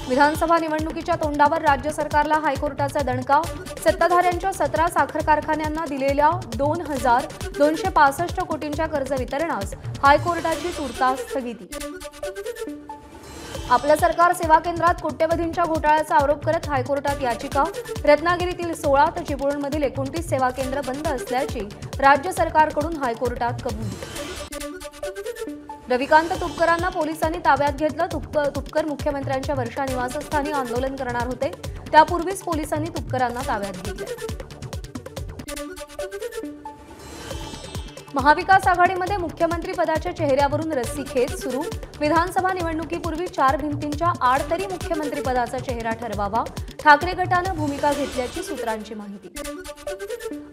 विधानसभा निवडणुकीच्या तोंडावर राज्य सरकारला हायकोर्टाचा दणका। सत्ताधाऱ्यांच्या 17 साखर कारखान्यांना दिलेल्या 2,265 कोटींच्या कर्ज वितरणास हायकोर्टाची तुर्तास स्थगिती। आपलं सरकार सेवा केंद्रात कोट्यवधींच्या घोटाळ्याचा आरोप करत हायकोर्टात याचिका। रत्नागिरीतील 16 तर चिपळूणमधील 29 सेवा केंद्र बंद असल्याची राज्य सरकारकडून हायकोर्टात कबुली। रविकांत तुपकरांना पोलिसांनी ताब्यात घेतलं। तुपकर मुख्यमंत्र्यांच्या वर्षा निवासस्थानी आंदोलन करणार होते, त्यापूर्वीच पोलिसांनी तुपकरांना ताब्यात घेतले। महाविकास आघाडीमध्ये मुख्यमंत्री पदाच्या चेहऱ्यावरून रस्सीखेच सुरू। विधानसभा निवडणुकीपूर्वी 4 भिंतींच्या आड तरी मुख्यमंत्री पदाचा चेहरा ठरवावा, ठाकरे गटानं भूमिका घेतल्याची सूत्रांची माहिती।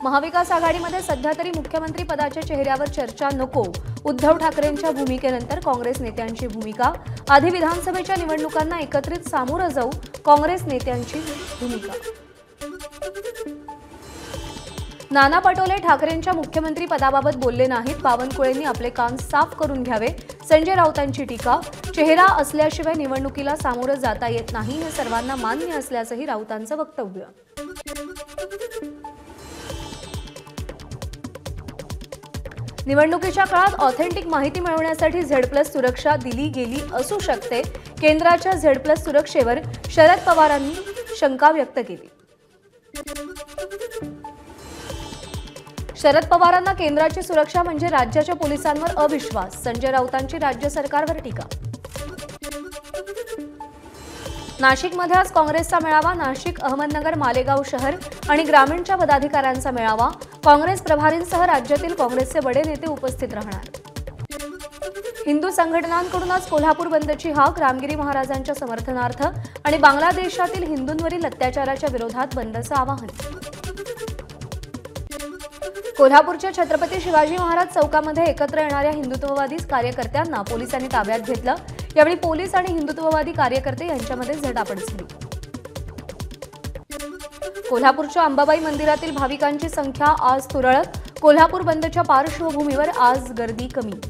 महाविकास आघाडीमध्ये सध्या तरी मुख्यमंत्री पदाच्या चेहऱ्यावर चर्चा नको। उद्धव ठाकरेंच्या भूमिकेनंतर काँग्रेस नेत्यांची भूमिका। आधी विधानसभेच्या निवडणुकांना एकत्रित सामोरं जाऊ, काँग्रेस नेत्यांची भूमिका। नाना पटोले ठाकरेंच्या मुख्यमंत्री पदाबाबत बोलले नाहीत। बावनकुळेंनी आपले कान साफ करून घ्यावे, संजय राऊतांची टीका। चेहरा असल्याशिवाय निवडणुकीला सामोरं जाता येत नाही, हे सर्वांना मान्य असल्याचंही राऊतांचं वक्तव्य। निवडणुकीच्या काळात ऑथेंटिक माहिती मिळवण्यासाठी Z+ सुरक्षा दिली गेली असू शकते। केंद्राच्या Z+ सुरक्षेवर शरद पवारांनी शंका व्यक्त केली। शरद पवारांना केंद्राची सुरक्षा म्हणजे राज्याच्या पोलिसांवर अविश्वास। संजय राऊतांची राज्य सरकारवर टीका। नाशिकमध्ये आज काँग्रेसचा मेळावा। नाशिक, अहमदनगर, मालेगाव शहर आणि ग्रामीणच्या पदाधिकाऱ्यांचा मेळावा। काँग्रेस प्रभारींसह राज्यातील काँग्रेसचे बडे नेते उपस्थित राहणार। हिंदू संघटनांकडून आज कोल्हापूर बंदची हाक। रामगिरी महाराजांच्या समर्थनार्थ आणि बांगलादेशातील हिंदूंवरील अत्याचाराच्या विरोधात बंदचं आवाहन। कोल्हापूरच्या छत्रपती शिवाजी महाराज चौकामध्ये एकत्र येणाऱ्या हिंदुत्ववादी कार्यकर्त्यांना पोलिसांनी ताब्यात घेतलं। यावेळी पोलीस आणि हिंदुत्ववादी कार्यकर्ते यांच्यामध्ये झटापट झाली। कोल्हापूरच्या अंबाबाई मंदिरातील भाविकांची संख्या आज तुरळक। कोल्हापूर बंदच्या पार्श्वभूमीवर आज गर्दी कमी।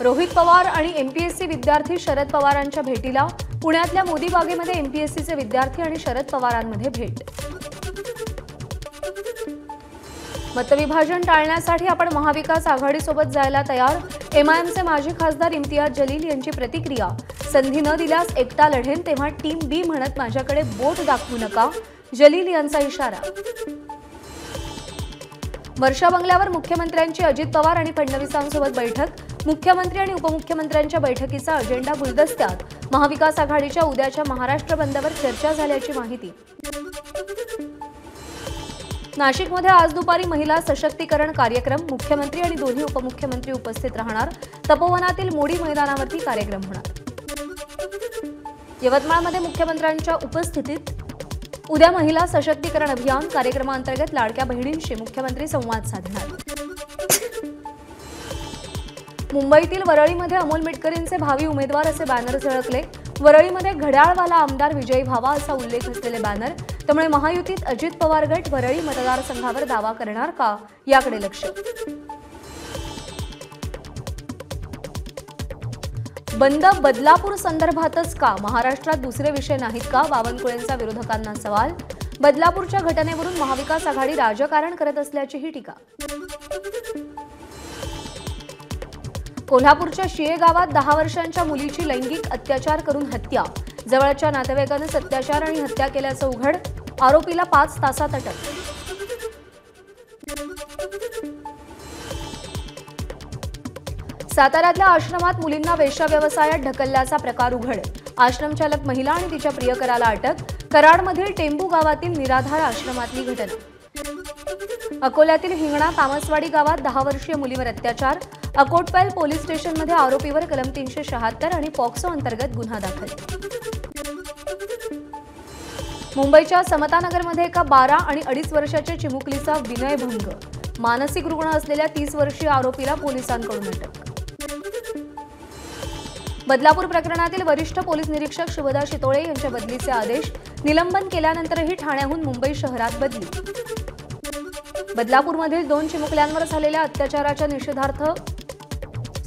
रोहित पवार आणि MPSC विद्यार्थी शरद पवारांच्या भेटीला। पुण्यातल्या मोदी बागेमध्ये MPSCचे विद्यार्थी आणि शरद पवारांमध्ये भेट। मतविभाजन टाळण्यासाठी आपण महाविकास आघाडीसोबत जायला तयार। MIMचे माजी खासदार इम्तियाज जलील यांची प्रतिक्रिया। संधी न दिल्यास एकटा लढेन, तेव्हा टीम B म्हणत माझ्याकडे बोट दाखवू नका, जलील यांचा इशारा। वर्षा बंगल्यावर मुख्यमंत्र्यांची अजित पवार आणि फडणवीसांसोबत बैठक। मुख्यमंत्री आणि उपमुख्यमंत्र्यांच्या बैठकीचा अजेंडा गुलदस्त्यात। महाविकास आघाडीच्या उद्याच्या महाराष्ट्र बंदवर चर्चा झाल्याची माहिती। नाशिकमध्ये आज दुपारी महिला सशक्तीकरण कार्यक्रम। मुख्यमंत्री आणि दोन्ही उपमुख्यमंत्री उपस्थित राहणार। तपोवनातील मोडी मैदानावरती कार्यक्रम होणार। यवतमाळमध्ये मुख्यमंत्र्यांच्या उपस्थितीत उद्या महिला सशक्तीकरण अभियान कार्यक्रमांतर्गत लाडक्या बहिणींशी मुख्यमंत्री संवाद साधणार। मुंबईतील वरळीमध्ये अमोल मिटकरींचे भावी उमेदवार असे बॅनर झळकले। वरळीमध्ये घड्याळवाला आमदार विजयी व्हावा असा उल्लेख असलेले बॅनर। त्यामुळे महायुतीत अजित पवार गट वरळी मतदारसंघावर दावा करणार का, याकडे लक्ष। बंद बदलापूर संदर्भातच का, महाराष्ट्रात दुसरे विषय नाहीत का, बावनकुळेंचा विरोधकांना सवाल। बदलापूरच्या घटनेवरून महाविकास आघाडी राजकारण करत असल्याचीही टीका। कोल्हापूरच्या शिये गावात 10 वर्षांच्या मुलीची लैंगिक अत्याचार करून हत्या। जवळच्या नातेवाईकानं अत्याचार आणि हत्या केल्याचं उघड। आरोपीला 5 तासात अटक। साताऱ्यातल्या आश्रमात मुलींना वेश्या व्यवसायात ढकलल्याचा प्रकार उघड। आश्रमचालक महिला आणि तिच्या प्रियकराला अटक। कराडमधील टेंबू गावातील निराधार आश्रमातली घटना। अकोल्यातील हिंगणा तामसवाडी गावात 10 वर्षीय मुलीवर अत्याचार। अकोटपैल पोलीस स्टेशनमध्ये आरोपीवर कलम 376 आणि पॉक्सो अंतर्गत गुन्हा दाखल। मुंबईच्या समतानगरमध्ये एका 12 आणि 2.5 वर्षाच्या चिमुकलीचा विनयभंग। मानसिक रुग्ण असलेल्या 30 वर्षीय आरोपीला पोलिसांकडून अटक। बदलापूर प्रकरणातील वरिष्ठ पोलीस निरीक्षक शुभदा शितोळे यांच्या बदलीचे आदेश। निलंबन केल्यानंतरही ठाण्याहून मुंबई शहरात बदली। बदलापूरमधील 2 चिमुकल्यांवर झालेल्या अत्याचाराच्या निषेधार्थ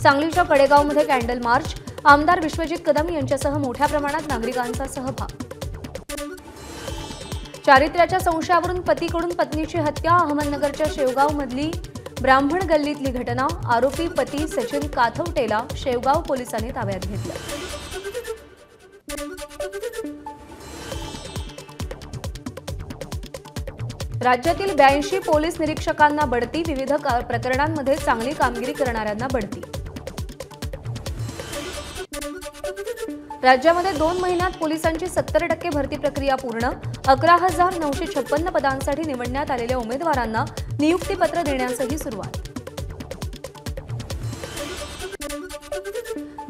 सांगलीच्या कडेगावमध्ये कॅन्डल मार्च, आमदार विश्वजित कदम यांच्यासह मोठ्या प्रमाणात नागरिकांचा सहभाग. चारित्र्याच्या संशयावरून पतीकडून पत्नीची हत्या, अहमदनगरच्या शेवगावमधली ब्राह्मण गल्लीतली घटना. आरोपी पती सचिन काथवटेला शेवगाव पोलिसांनी ताब्यात घेतलं. राज्यातील 82 पोलीस निरीक्षकांना बढती, विविध प्रकरणांमध्ये चांगली कामगिरी करणाऱ्यांना बढती. राज्यामध्ये 2 महिन्यात पोलिसांची 70% भरती प्रक्रिया पूर्ण. 11,956 पदांसाठी निवडण्यात आलेल्या उमेदवारांना नियुक्तीपत्र देण्यासही सुरुवात.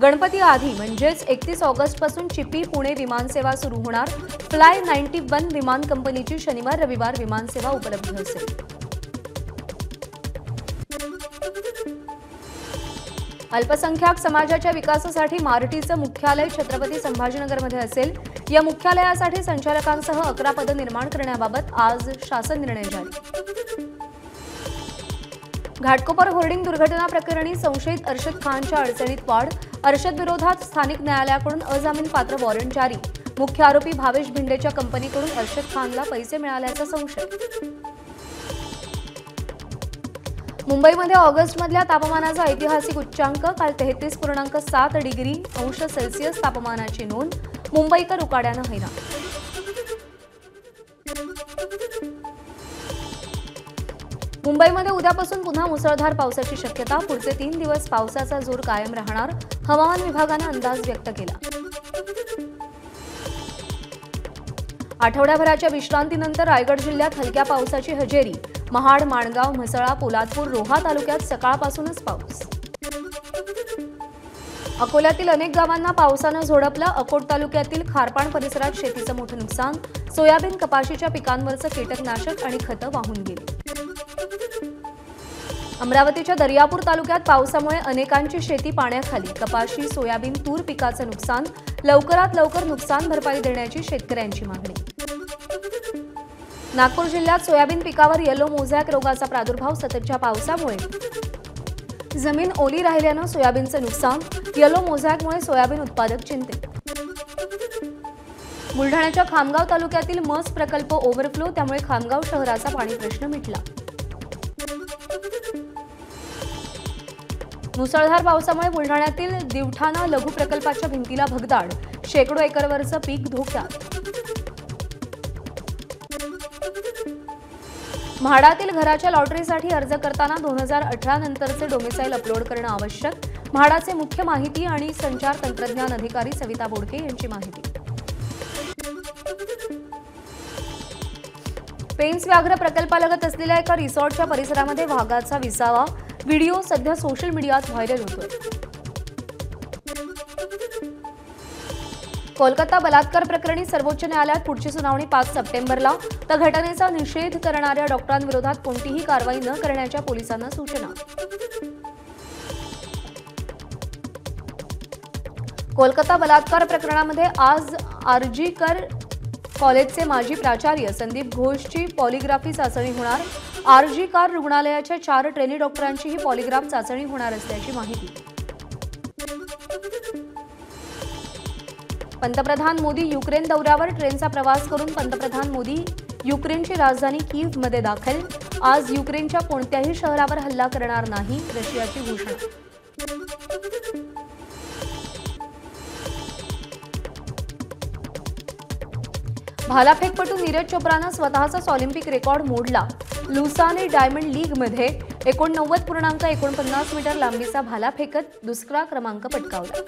गणपती आधी म्हणजेच 31 ऑगस्टपासून चिपी पुणे विमानसेवा सुरू होणार. फ्लाय 91 विमान कंपनीची शनिवार रविवार विमानसेवा उपलब्ध असेल. अल्पसंख्याक समाजाच्या विकासासाठी मारटीचं मुख्यालय छत्रपती संभाजीनगरमध्ये असेल. या मुख्यालयासाठी संचालकांसह 11 पदं निर्माण करण्याबाबत आज शासन निर्णय जारी. घाटकोपर होर्डिंग दुर्घटना प्रकरणी संशयित अर्शद खानच्या अडचणीत वाढ. अर्शद विरोधात स्थानिक न्यायालयाकडून अजामीनपात्र वॉरंट जारी. मुख्य आरोपी भावेश भिंडेच्या कंपनीकडून अर्शद खानला पैसे मिळाल्याचा संशय. मुंबईमध्ये ऑगस्टमधल्या तापमानाचा ऐतिहासिक उच्चांक. काल 33.7 डिग्री अंश सेल्सिअस तापमानाची नोंद. मुंबईकर उकाड्यानं हैराण. मुंबईमध्ये उद्यापासून पुन्हा मुसळधार पावसाची शक्यता. पुढचे 3 दिवस पावसाचा जोर कायम राहणार. हवामान विभागानं अंदाज व्यक्त केला. आठवड्याभराच्या विश्रांतीनंतर रायगड जिल्ह्यात हलक्या पावसाची हजेरी. महाड, माणगाव, म्हसळा, पोलादपूर, रोहा तालुक्यात सकाळपासूनच पाऊस. अकोल्यातील अनेक गावांना पावसानं झोडपलं. अकोट तालुक्यातील खारपाण परिसरात शेतीचं मोठं नुकसान. सोयाबीन, कपाशीच्या पिकांवरचं कीटकनाशक आणि खतं वाहून गेली. अमरावतीच्या दर्यापूर तालुक्यात पावसामुळे अनेकांची शेती पाण्याखाली. कपाशी, सोयाबीन, तूर पिकाचं नुकसान. लवकरात लवकर नुकसान भरपाई देण्याची शेतकऱ्यांची मागणी. नागपूर जिल्ह्यात सोयाबीन पिकावर येलो मोझॅक रोगाचा प्रादुर्भाव. सततच्या पावसामुळे जमीन ओली राहिल्यानं सोयाबीनचं नुकसान. येलो मोझॅकमुळे सोयाबीन उत्पादक चिंतेत. बुलढाण्याच्या खामगाव तालुक्यातील मस प्रकल्प ओव्हरफ्लो, त्यामुळे खामगाव शहराचा पाणी प्रश्न मिटला. मुसळधार पावसामुळे बुलढाण्यातील दिवठाणा लघु प्रकल्पाच्या भिंतीला भगदाड. शेकडो एकरवरचं पीक धोक्यात. म्हाडातील घराच्या लॉटरीसाठी अर्ज करताना 2018 नंतरचे डोमिसाईल अपलोड करणं आवश्यक. म्हाडाचे मुख्य माहिती आणि संचार तंत्रज्ञान अधिकारी सविता बोडके यांची माहिती. पेन्स व्याघ्र प्रकल्पालगत असलेल्या एका रिसॉर्टच्या परिसरामध्ये वाघाचा विसावा. व्हिडिओ सध्या सोशल मीडियात व्हायरल होतोय. कोलकाता बलात्कार प्रकरणी सर्वोच्च न्यायालयात पुढची सुनावणी 5 सप्टेंबरला. तर घटनेचा निषेध करणाऱ्या डॉक्टरांविरोधात कोणतीही कारवाई न करण्याच्या पोलिसांना सूचना. कोलकाता बलात्कार प्रकरणामध्ये आज आरजीकर कॉलेजचे माजी प्राचार्य संदीप घोषची पॉलिग्राफी चाचणी होणार. आरजीकर रुग्णालयाच्या 4 ट्रेनी डॉक्टरांचीही पॉलिग्राफ चाचणी होणार असल्याची माहिती. पंतप्रधान मोदी युक्रेन दौऱ्यावर. ट्रेनचा प्रवास करून पंतप्रधान मोदी युक्रेनची राजधानी कीव्हमध्ये दाखल. आज युक्रेनच्या कोणत्याही शहरावर हल्ला करणार नाही, रशियाची घोषणा. भालाफेकपटू नीरज चोप्रानं स्वतःचाच ऑलिम्पिक रेकॉर्ड मोडला. लुसाने डायमंड लीगमध्ये 89.49 मीटर लांबीचा भाला फेकत दुसरा क्रमांक पटकावला.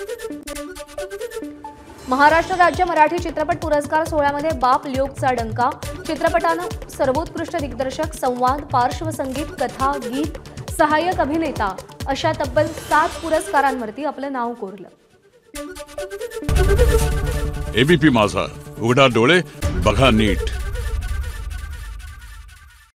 महाराष्ट्र राज्य मराठी चित्रपट पुरस्कार सोहळ्यामध्ये बाप ल्योकचा डंका. चित्रपटानं सर्वोत्कृष्ट दिग्दर्शक, संवाद, पार्श्वसंगीत, कथा, गीत, सहाय्यक अभिनेता अशा तब्बल 7 पुरस्कारांवरती आपलं नाव कोरलं. एबीपी माझा, उघडा डोळे बघा नीट.